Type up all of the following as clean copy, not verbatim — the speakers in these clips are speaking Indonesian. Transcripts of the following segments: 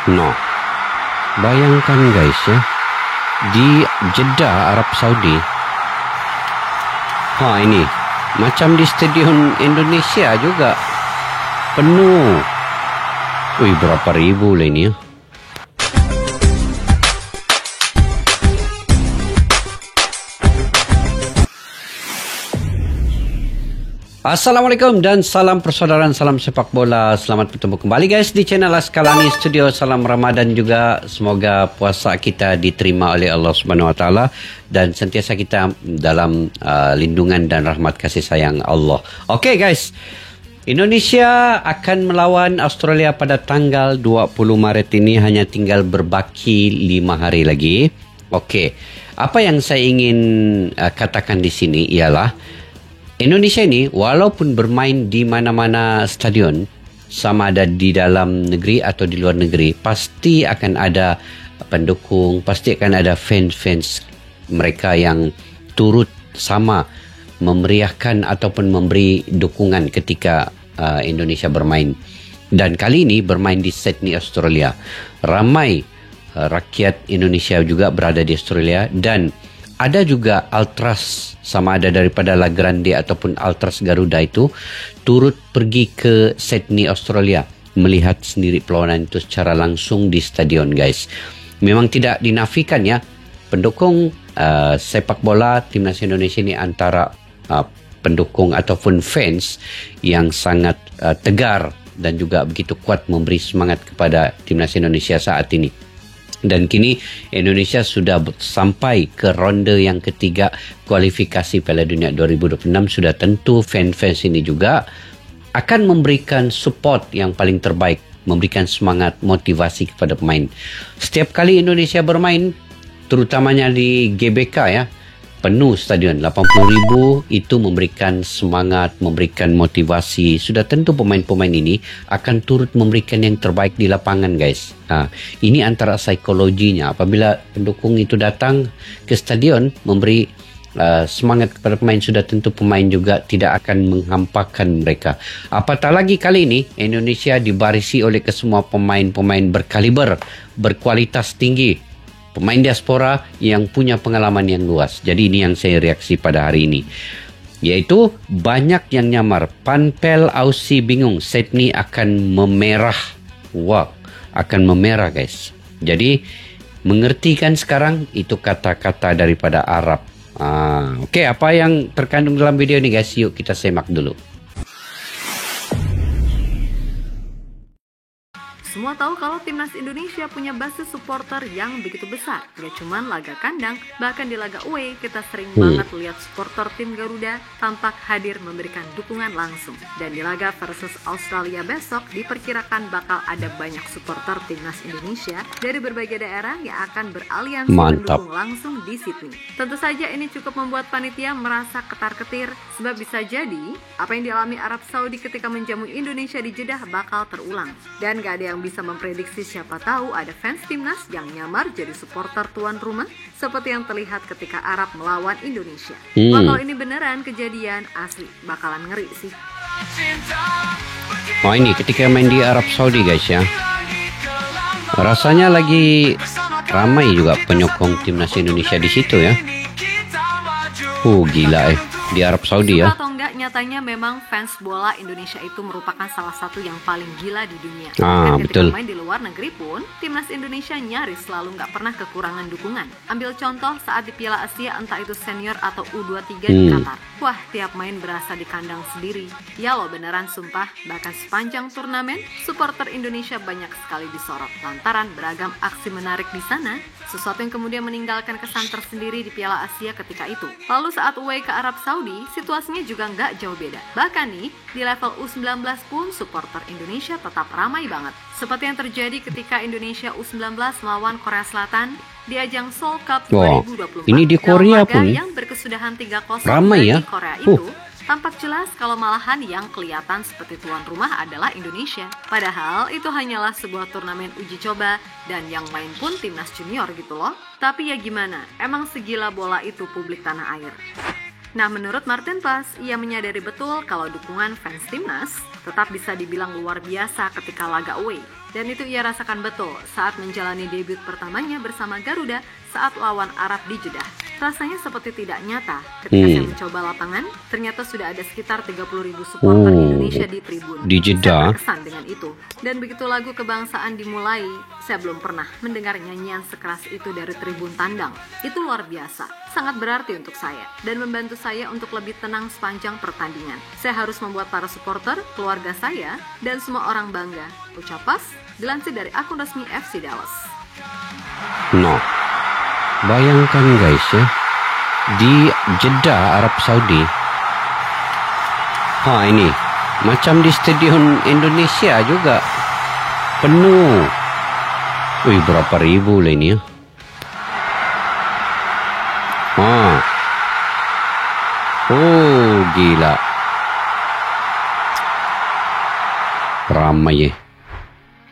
No, bayangkan guys ya, di Jeddah, Arab Saudi. Ini macam di Stadion Indonesia juga penuh. Wih, berapa ribu lah ini ya. Assalamualaikum dan salam persaudaraan, salam sepak bola. Selamat bertemu kembali guys di channel Askalani Studio. Salam Ramadan juga. Semoga puasa kita diterima oleh Allah Subhanahu Wa Taala dan sentiasa kita dalam lindungan dan rahmat kasih sayang Allah. Oke guys, Indonesia akan melawan Australia pada tanggal 20 Maret ini. Hanya tinggal berbaki 5 hari lagi. Oke, apa yang saya ingin katakan di sini ialah Indonesia ini walaupun bermain di mana-mana stadion, sama ada di dalam negeri atau di luar negeri, pasti akan ada pendukung, pasti akan ada fans-fans mereka yang turut sama memeriahkan ataupun memberi dukungan ketika Indonesia bermain. Dan kali ini bermain di Sydney, Australia. Ramai rakyat Indonesia juga berada di Australia dan ada juga Ultras, sama ada daripada La Grande ataupun Ultras Garuda itu turut pergi ke Sydney, Australia, melihat sendiri perlawanan itu secara langsung di stadion guys. Memang tidak dinafikan ya, pendukung sepak bola timnas Indonesia ini antara pendukung ataupun fans yang sangat tegar dan juga begitu kuat memberi semangat kepada timnas Indonesia saat ini. Dan kini Indonesia sudah sampai ke ronde yang ketiga kualifikasi Piala Dunia 2026. Sudah tentu fans-fans ini juga akan memberikan support yang paling terbaik, memberikan semangat, motivasi kepada pemain. Setiap kali Indonesia bermain, terutamanya di GBK ya, penuh stadion, 80,000, itu memberikan semangat, memberikan motivasi. Sudah tentu pemain-pemain ini akan turut memberikan yang terbaik di lapangan guys. Ini antara psikologinya. Apabila pendukung itu datang ke stadion memberi semangat kepada pemain, sudah tentu pemain juga tidak akan menghampakan mereka. Apatah lagi kali ini Indonesia dibarisi oleh kesemua pemain-pemain berkaliber, berkualitas tinggi, pemain diaspora yang punya pengalaman yang luas. Jadi ini yang saya reaksi pada hari ini, yaitu banyak yang nyamar. Panpel Aussie bingung, Sydney akan memerah. Wah, akan memerah guys. Jadi mengerti kan sekarang itu kata-kata daripada Arab. Oke, apa yang terkandung dalam video ini guys? Yuk kita simak dulu. Semua tahu kalau timnas Indonesia punya basis supporter yang begitu besar. Gak cuman laga kandang, bahkan di laga away kita sering banget lihat supporter tim Garuda tampak hadir memberikan dukungan langsung. Dan di laga versus Australia besok diperkirakan bakal ada banyak supporter timnas Indonesia dari berbagai daerah yang akan beraliansi mendukung langsung di Sydney. Tentu saja ini cukup membuat panitia merasa ketar-ketir, sebab bisa jadi apa yang dialami Arab Saudi ketika menjamu Indonesia di Jeddah bakal terulang. Dan gak ada yang bisa memprediksi, siapa tahu ada fans timnas yang nyamar jadi supporter tuan rumah seperti yang terlihat ketika Arab melawan Indonesia. Wah, kalau ini beneran kejadian, asli bakalan ngeri sih. Ini ketika main di Arab Saudi guys ya, rasanya lagi ramai juga penyokong timnas Indonesia di situ ya. Gila di Arab Saudi ya. Suka atau enggak, nyatanya memang fans bola Indonesia itu merupakan salah satu yang paling gila di dunia. Dan ketika main di luar negeri pun, timnas Indonesia nyaris selalu nggak pernah kekurangan dukungan. Ambil contoh saat di Piala Asia, entah itu senior atau U23 di Qatar. Wah, tiap main berasa di kandang sendiri. Ya loh, beneran sumpah. Bahkan sepanjang turnamen, supporter Indonesia banyak sekali disorot lantaran beragam aksi menarik di sana, sesuatu yang kemudian meninggalkan kesan tersendiri di Piala Asia ketika itu. Lalu saat away ke Arab Saudi, situasinya juga nggak jauh beda. Bahkan nih, di level U19 pun supporter Indonesia tetap ramai banget. Seperti yang terjadi ketika Indonesia U19 melawan Korea Selatan di ajang Seoul Cup 2024. Ini di Korea pun yang berkesudahan 3-0 ramai ya. Korea itu tampak jelas kalau malahan yang kelihatan seperti tuan rumah adalah Indonesia. Padahal itu hanyalah sebuah turnamen uji coba dan yang main pun timnas junior gitu loh. Tapi ya gimana, emang segila bola itu publik tanah air. Nah, menurut Martin Paes, ia menyadari betul kalau dukungan fans timnas tetap bisa dibilang luar biasa ketika laga away. Dan itu ia rasakan betul saat menjalani debut pertamanya bersama Garuda saat lawan Arab di Jeddah. Rasanya seperti tidak nyata. Ketika saya mencoba lapangan, ternyata sudah ada sekitar 30.000 supporter Indonesia di tribun. Di Jeddah. Saya terkesan dengan itu. Dan begitu lagu kebangsaan dimulai, saya belum pernah mendengar nyanyian sekeras itu dari tribun tandang. Itu luar biasa, sangat berarti untuk saya dan membantu saya untuk lebih tenang sepanjang pertandingan. Saya harus membuat para supporter, keluarga saya, dan semua orang bangga. Ucap Pas, dilansir dari akun resmi FC Dallas. No. Bayangkan guys ya, di Jeddah, Arab Saudi. Ini macam di Stadion Indonesia juga penuh. Wih, berapa ribu lah ini ya. Oh, gila. Ramai ya.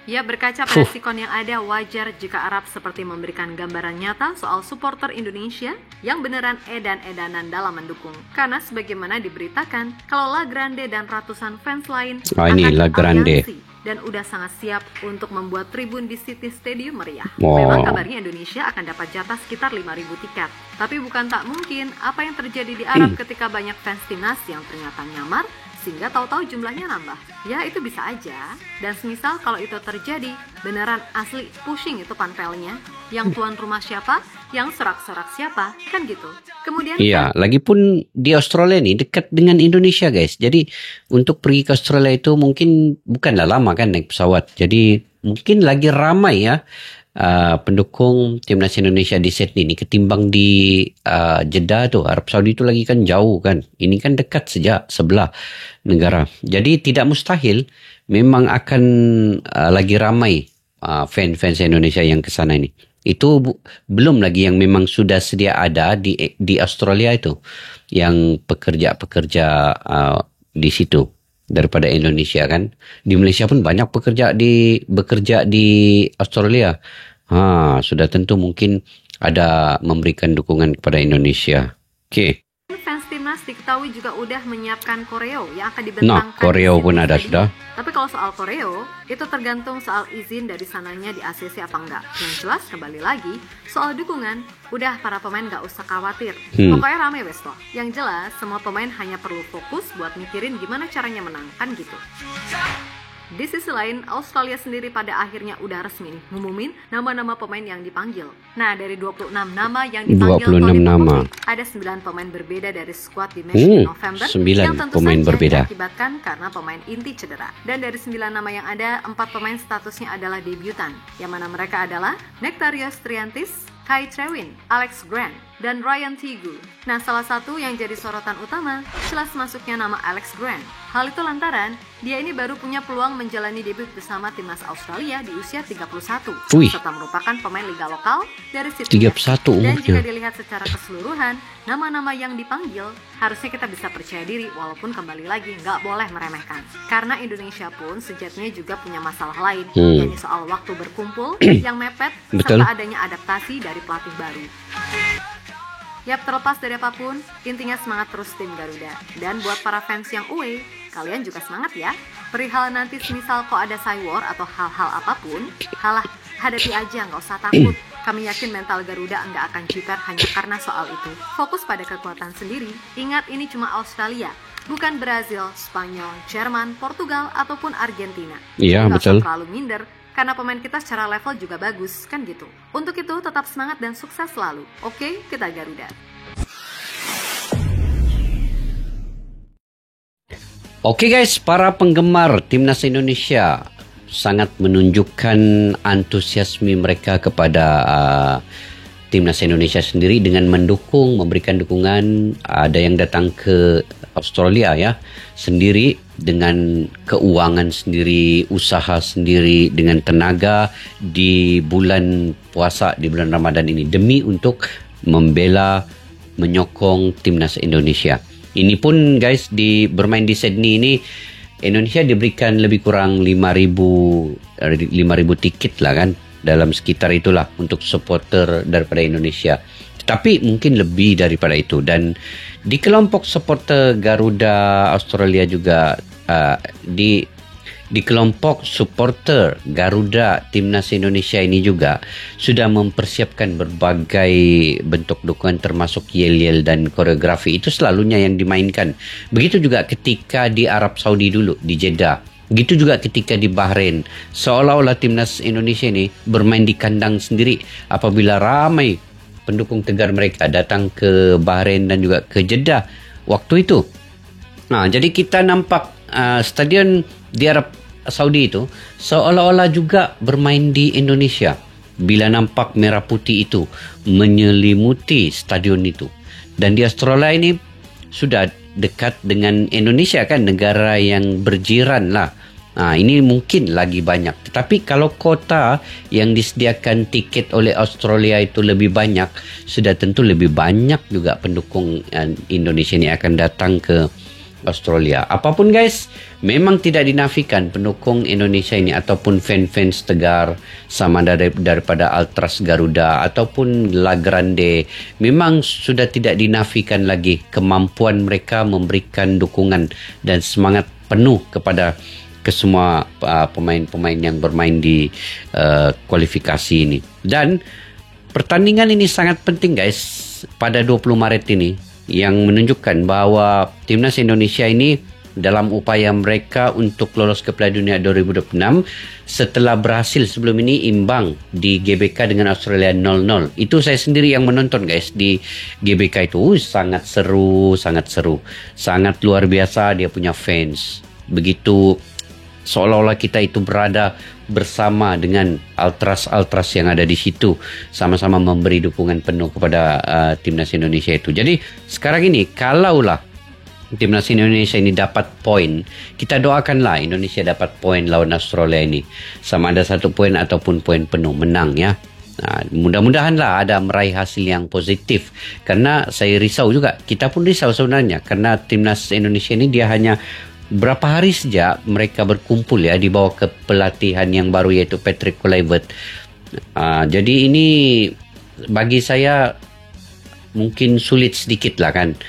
Ya, berkaca pada sikon yang ada, wajar jika Arab seperti memberikan gambaran nyata soal supporter Indonesia yang beneran edan-edanan dalam mendukung. Karena sebagaimana diberitakan, kalau La Grande dan ratusan fans lain ini La Grande dan udah sangat siap untuk membuat tribun di City Stadium meriah. Oh. Memang kabarnya Indonesia akan dapat jatah sekitar 5.000 tiket. Tapi bukan tak mungkin apa yang terjadi di Arab ketika banyak fans timnas yang ternyata nyamar sehingga tahu-tahu jumlahnya nambah. Ya, itu bisa aja. Dan semisal kalau itu terjadi, beneran asli pushing itu panpelnya. Yang tuan rumah siapa, yang sorak-sorak siapa, kan gitu. Kemudian iya, lagipun di Australia nih dekat dengan Indonesia guys. Jadi untuk pergi ke Australia itu mungkin bukanlah lama kan naik pesawat. Jadi mungkin lagi ramai ya pendukung timnas Indonesia di Sydney ini ketimbang di Jeddah tuh. Arab Saudi itu lagi kan jauh kan. Ini kan dekat saja sebelah negara. Jadi tidak mustahil memang akan lagi ramai fans Indonesia yang ke sana ini. Itu belum lagi yang memang sudah sedia ada di Australia itu yang pekerja-pekerja di situ daripada Indonesia kan. Di Malaysia pun banyak bekerja di Australia. Sudah tentu mungkin ada memberikan dukungan kepada Indonesia. Oke. Fans timnas diketahui juga udah menyiapkan koreo yang akan dibentangkan. Koreo pun ada sudah. Tapi kalau soal koreo, itu tergantung soal izin dari sananya di ACC apa enggak. Yang jelas kembali lagi, soal dukungan, udah para pemain gak usah khawatir. Pokoknya rame wes toh. Yang jelas, semua pemain hanya perlu fokus buat mikirin gimana caranya menang, kan gitu. Di sisi lain, Australia sendiri pada akhirnya udah resmi nih ngumumin nama-nama pemain yang dipanggil. Nah, dari 26 nama yang dipanggil 26 nama. Ada 9 pemain berbeda dari skuad di match di November 9 yang tentu pemain saja berbeda diakibatkan karena pemain inti cedera. Dan dari 9 nama yang ada, 4 pemain statusnya adalah debutan, yang mana mereka adalah Nectarios Triantis, Kai Trewin, Alex Grant, dan Ryan Tigu. Nah, salah satu yang jadi sorotan utama jelas masuknya nama Alex Grant. Hal itu lantaran dia ini baru punya peluang menjalani debut bersama timnas Australia di usia 31, serta merupakan pemain liga lokal dari Sydney. 31 umurnya. Dan jika dilihat secara keseluruhan, nama-nama yang dipanggil harusnya kita bisa percaya diri, walaupun kembali lagi nggak boleh meremehkan. Karena Indonesia pun sejatinya juga punya masalah lain, yakni soal waktu berkumpul yang mepet, serta adanya adaptasi dari pelatih baru. Yap, terlepas dari apapun, intinya semangat terus tim Garuda. Dan buat para fans yang away, kalian juga semangat ya. Perihal nanti semisal kok ada cywar atau hal-hal apapun, halah, hadapi aja, nggak usah takut. Kami yakin mental Garuda nggak akan jiper hanya karena soal itu. Fokus pada kekuatan sendiri, ingat ini cuma Australia, bukan Brazil, Spanyol, Jerman, Portugal, ataupun Argentina. Iya, betul. Nggak usah terlalu minder, karena pemain kita secara level juga bagus, kan gitu. Untuk itu tetap semangat dan sukses selalu. Oke, kita Garuda. Oke guys, para penggemar timnas Indonesia sangat menunjukkan antusiasme mereka kepada timnas Indonesia sendiri dengan memberikan dukungan. Ada yang datang ke Australia ya, sendiri dengan keuangan sendiri, usaha sendiri, dengan tenaga di bulan puasa, di bulan Ramadan ini, demi untuk membela, menyokong timnas Indonesia. Ini pun guys, bermain di Sydney ini, Indonesia diberikan lebih kurang 5.000 tiket lah kan, dalam sekitar itulah untuk supporter daripada Indonesia. Tapi mungkin lebih daripada itu. Dan di kelompok supporter Garuda Australia juga di kelompok supporter Garuda Timnas Indonesia ini juga sudah mempersiapkan berbagai bentuk dukungan termasuk yel-yel dan koreografi. Itu selalunya yang dimainkan. Begitu juga ketika di Arab Saudi dulu, di Jeddah. Begitu juga ketika di Bahrain. Seolah-olah Timnas Indonesia ini bermain di kandang sendiri apabila ramai pendukung tegar mereka datang ke Bahrain dan juga ke Jeddah waktu itu. Jadi kita nampak stadion di Arab Saudi itu seolah-olah juga bermain di Indonesia bila nampak merah putih itu menyelimuti stadion itu. Dan di Australia ini sudah dekat dengan Indonesia kan, negara yang berjiran lah. Ini mungkin lagi banyak. Tetapi kalau kota yang disediakan tiket oleh Australia itu lebih banyak, sudah tentu lebih banyak juga pendukung Indonesia ini akan datang ke Australia. Apapun guys, memang tidak dinafikan pendukung Indonesia ini ataupun fans-fans tegar sama daripada Ultras Garuda ataupun La Grande, memang sudah tidak dinafikan lagi kemampuan mereka memberikan dukungan dan semangat penuh kepada semua pemain-pemain yang bermain di kualifikasi ini. Dan pertandingan ini sangat penting guys pada 20 Maret ini, yang menunjukkan bahawa Timnas Indonesia ini dalam upaya mereka untuk lolos ke Piala Dunia 2026 setelah berhasil sebelum ini imbang di GBK dengan Australia 0-0. Itu saya sendiri yang menonton guys di GBK itu. Sangat seru, sangat luar biasa dia punya fans. Begitu seolah-olah kita itu berada bersama dengan ultras yang ada di situ, sama-sama memberi dukungan penuh kepada Timnas Indonesia itu. Jadi sekarang ini kalaulah Timnas Indonesia ini dapat poin, kita doakanlah Indonesia dapat poin lawan Australia ini, sama ada 1 poin ataupun poin penuh, menang ya. Mudah-mudahanlah ada meraih hasil yang positif, karena saya risau juga, kita pun risau sebenarnya, karena Timnas Indonesia ini dia hanya berapa hari saja mereka berkumpul ya di bawah kepelatihan yang baru yaitu Patrick Kluivert. Jadi ini bagi saya mungkin sulit sedikit lah kan.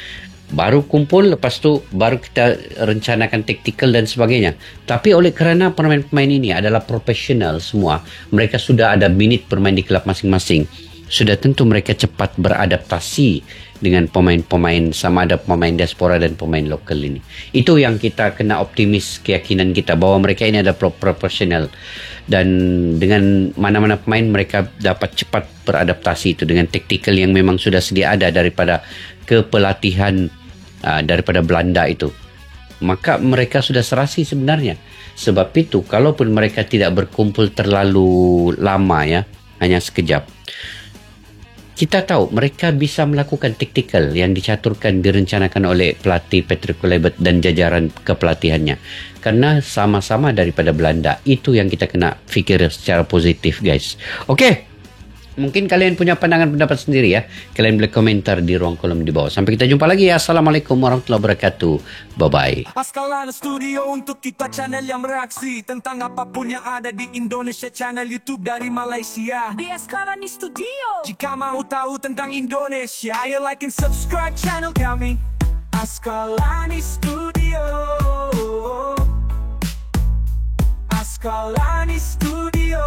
Baru kumpul, lepas tu baru kita rencanakan taktikal dan sebagainya. Tapi oleh kerana pemain-pemain ini adalah profesional semua, mereka sudah ada minit bermain di kelab masing-masing, sudah tentu mereka cepat beradaptasi dengan pemain-pemain, sama ada pemain diaspora dan pemain lokal ini. Itu yang kita kena optimis, keyakinan kita bahawa mereka ini adalah profesional, dan dengan mana-mana pemain mereka dapat cepat beradaptasi itu dengan taktikal yang memang sudah sedia ada daripada kepelatihan daripada Belanda itu. Maka mereka sudah serasi sebenarnya. Sebab itu kalaupun mereka tidak berkumpul terlalu lama ya, hanya sekejap, kita tahu mereka bisa melakukan taktikal yang dicaturkan, direncanakan oleh pelatih Patrick Kluivert dan jajaran kepelatihannya. Karena sama-sama daripada Belanda. Itu yang kita kena fikir secara positif guys. Okey. Mungkin kalian punya pandangan pendapat sendiri ya. Kalian boleh komentar di ruang kolom di bawah. Sampai kita jumpa lagi ya. Assalamualaikum warahmatullahi wabarakatuh. Bye-bye. Askalani Studio untuk kita channel yang bereaksi tentang apapun yang ada di Indonesia, channel YouTube dari Malaysia di Askalani Studio. Jika mau tahu tentang Indonesia, ayo like and subscribe channel kami Askalani Studio. Askalani Studio.